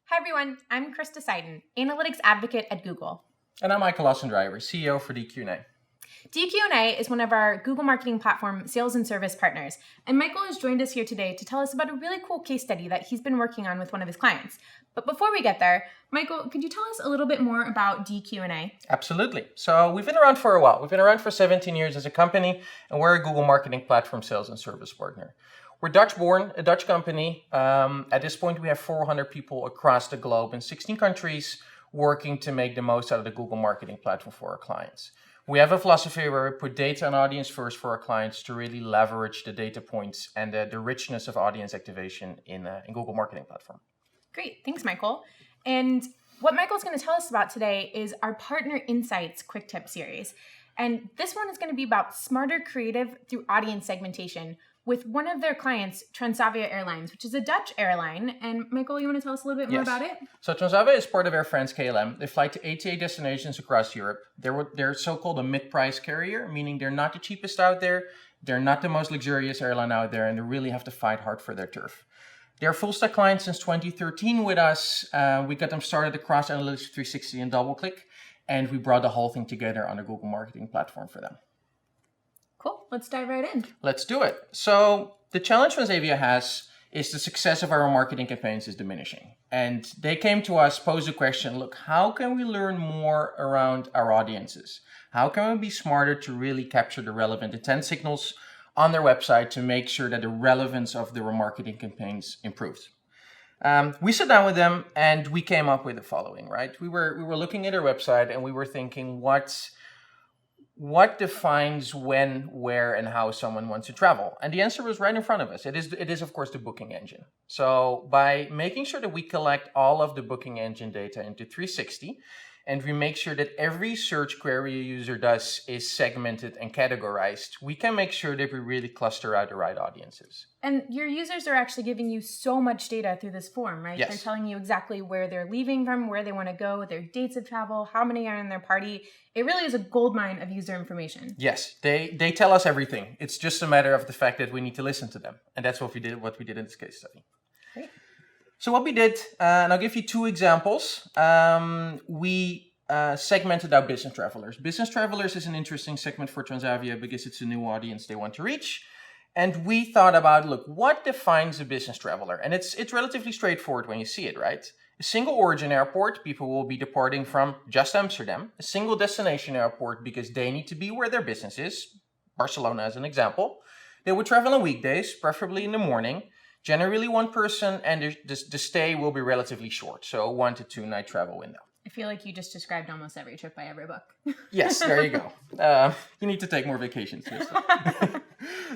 Hi everyone, I'm Krista, Analytics Advocate at Google. And I'm Michael Ossendriver, CEO for DQ&A. DQ&A is one of our Google Marketing Platform sales and service partners. And Michael has joined us here today to tell us about a really cool case study that he's been working on with one of his clients. But before we get there, Michael, could you tell us a little bit more about DQ&A? Absolutely. So we've been around for a while. We've been around for 17 years as a company, and we're a Google Marketing Platform sales and service partner. We're Dutch-born, a Dutch company. At this point, we have 400 people across the globe in 16 countries working to make the most out of the Google Marketing Platform for our clients. We have a philosophy where we put data and audience first for our clients to really leverage the data points and the richness of audience activation in Google Marketing Platform. Great. Thanks, Michael. And what Michael's going to tell us about today is our Partner Insights Quick Tip series. And this one is going to be about smarter creative through audience segmentation with one of their clients, Transavia Airlines, which is a Dutch airline. And Michael, you want to tell us a little bit more about it? So Transavia is part of Air France KLM. They fly to 88 destinations across Europe. They're so-called a mid-price carrier, meaning they're not the cheapest out there. They're not the most luxurious airline out there, and they really have to fight hard for their turf. They're full-stack clients since 2013 with us. We got them started across Analytics 360 and DoubleClick, and we brought the whole thing together on the Google Marketing Platform for them. Cool. Let's dive right in. Let's do it. So the challenge Transavia has is the success of our marketing campaigns is diminishing. And they came to us, posed a question, look, how can we learn more around our audiences? How can we be smarter to really capture the relevant intent signals on their website to make sure that the relevance of their marketing campaigns improves? We sat down with them and we came up with the following, right? We were looking at their website and we were thinking, what defines when, where, and how someone wants to travel? And the answer was right in front of us. It is of course, the booking engine. So by making sure that we collect all of the booking engine data into 360, and we make sure that every search query a user does is segmented and categorized, we can make sure that we really cluster out the right audiences. And your users are actually giving you so much data through this form, right? Yes. They're telling you exactly where they're leaving from, where they want to go, their dates of travel, how many are in their party. It really is a goldmine of user information. Yes, they tell us everything. It's just a matter of the fact that we need to listen to them. And that's what we did in this case study. Great. So what we did, and I'll give you two examples. We segmented out business travelers. Business travelers is an interesting segment for Transavia because it's a new audience they want to reach. And we thought about, look, what defines a business traveler? And it's relatively straightforward when you see it, right? A single origin airport, people will be departing from just Amsterdam. A single destination airport because they need to be where their business is. Barcelona as an example. They would travel on weekdays, preferably in the morning. Generally one person, and the stay will be relatively short. So 1 to 2 night travel window. I feel like you just described almost every trip I ever book. Yes, there you go. You need to take more vacations.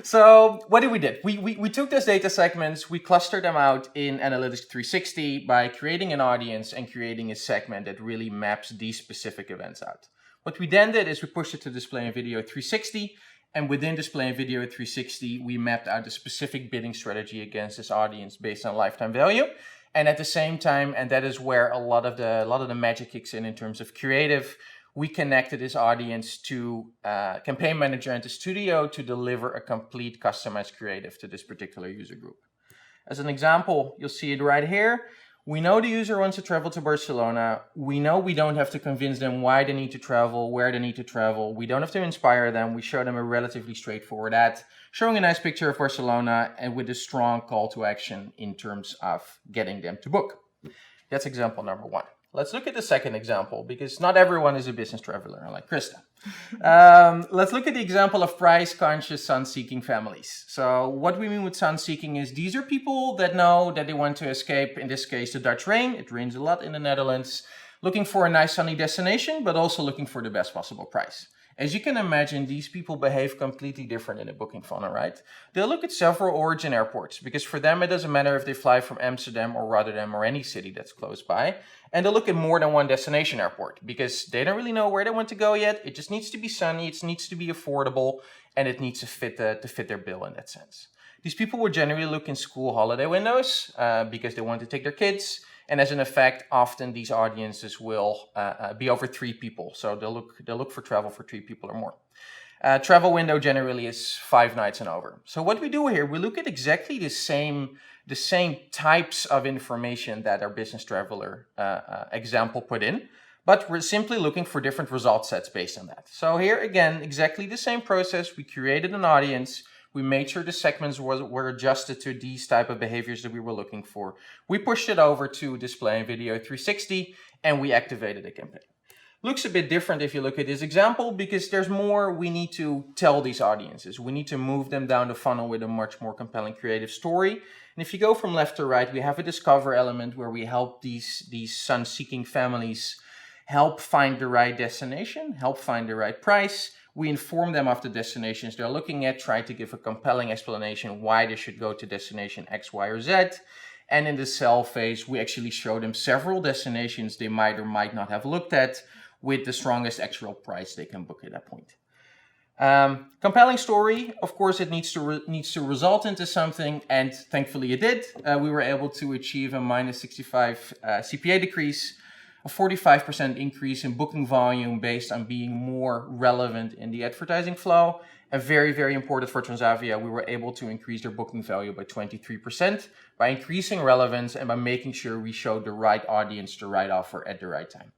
So what did we do? We took those data segments, we clustered them out in Analytics 360 by creating an audience and creating a segment that really maps these specific events out. What we then did is we pushed it to Display and Video 360. And within Display and Video 360, we mapped out a specific bidding strategy against this audience based on lifetime value. And at the same time, and that is where a lot of the magic kicks in terms of creative, we connected this audience to Campaign Manager and the Studio to deliver a complete customized creative to this particular user group. As an example, you'll see it right here. We know the user wants to travel to Barcelona. We know we don't have to convince them why they need to travel, where they need to travel. We don't have to inspire them. We show them a relatively straightforward ad, showing a nice picture of Barcelona and with a strong call to action in terms of getting them to book. That's example number one. Let's look at the second example because not everyone is a business traveler like Krista. Let's look at the example of price-conscious, sun-seeking families. So what we mean with sun-seeking is these are people that know that they want to escape, in this case, the Dutch rain. It rains a lot in the Netherlands. Looking for a nice sunny destination, but also looking for the best possible price. As you can imagine, these people behave completely different in a booking funnel, right? They'll look at several origin airports because for them, it doesn't matter if they fly from Amsterdam or Rotterdam or any city that's close by. And they'll look at more than one destination airport because they don't really know where they want to go yet. It just needs to be sunny, it needs to be affordable, and it needs to fit their bill in that sense. These people will generally look in school holiday windows because they want to take their kids. And as an effect, often these audiences will be over 3 people. So they'll look for travel for 3 people or more. Travel window generally is 5 nights and over. So what we do here, we look at exactly the same types of information that our business traveler example put in, but we're simply looking for different result sets based on that. So here again, exactly the same process. We created an audience. We made sure the segments were adjusted to these type of behaviors that we were looking for. We pushed it over to display and video 360, and we activated a campaign. Looks a bit different if you look at this example, because there's more we need to tell these audiences. We need to move them down the funnel with a much more compelling creative story. And if you go from left to right, we have a discover element where we help these sun-seeking families help find the right destination, help find the right price. We inform them of the destinations they're looking at, try to give a compelling explanation why they should go to destination X, Y, or Z. And in the sell phase, we actually show them several destinations they might or might not have looked at, with the strongest actual price they can book at that point. Compelling story, of course, it needs to result into something, and thankfully it did. We were able to achieve a minus 65 CPA decrease, a 45% increase in booking volume based on being more relevant in the advertising flow. And very, very important for Transavia, we were able to increase their booking value by 23% by increasing relevance and by making sure we showed the right audience the right offer at the right time.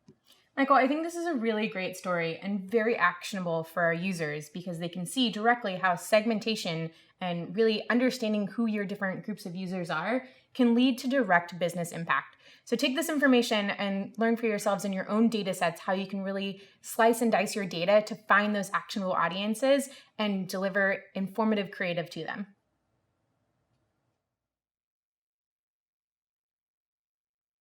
Michael, I think this is a really great story and very actionable for our users because they can see directly how segmentation and really understanding who your different groups of users are can lead to direct business impact. So take this information and learn for yourselves in your own data sets how you can really slice and dice your data to find those actionable audiences and deliver informative creative to them.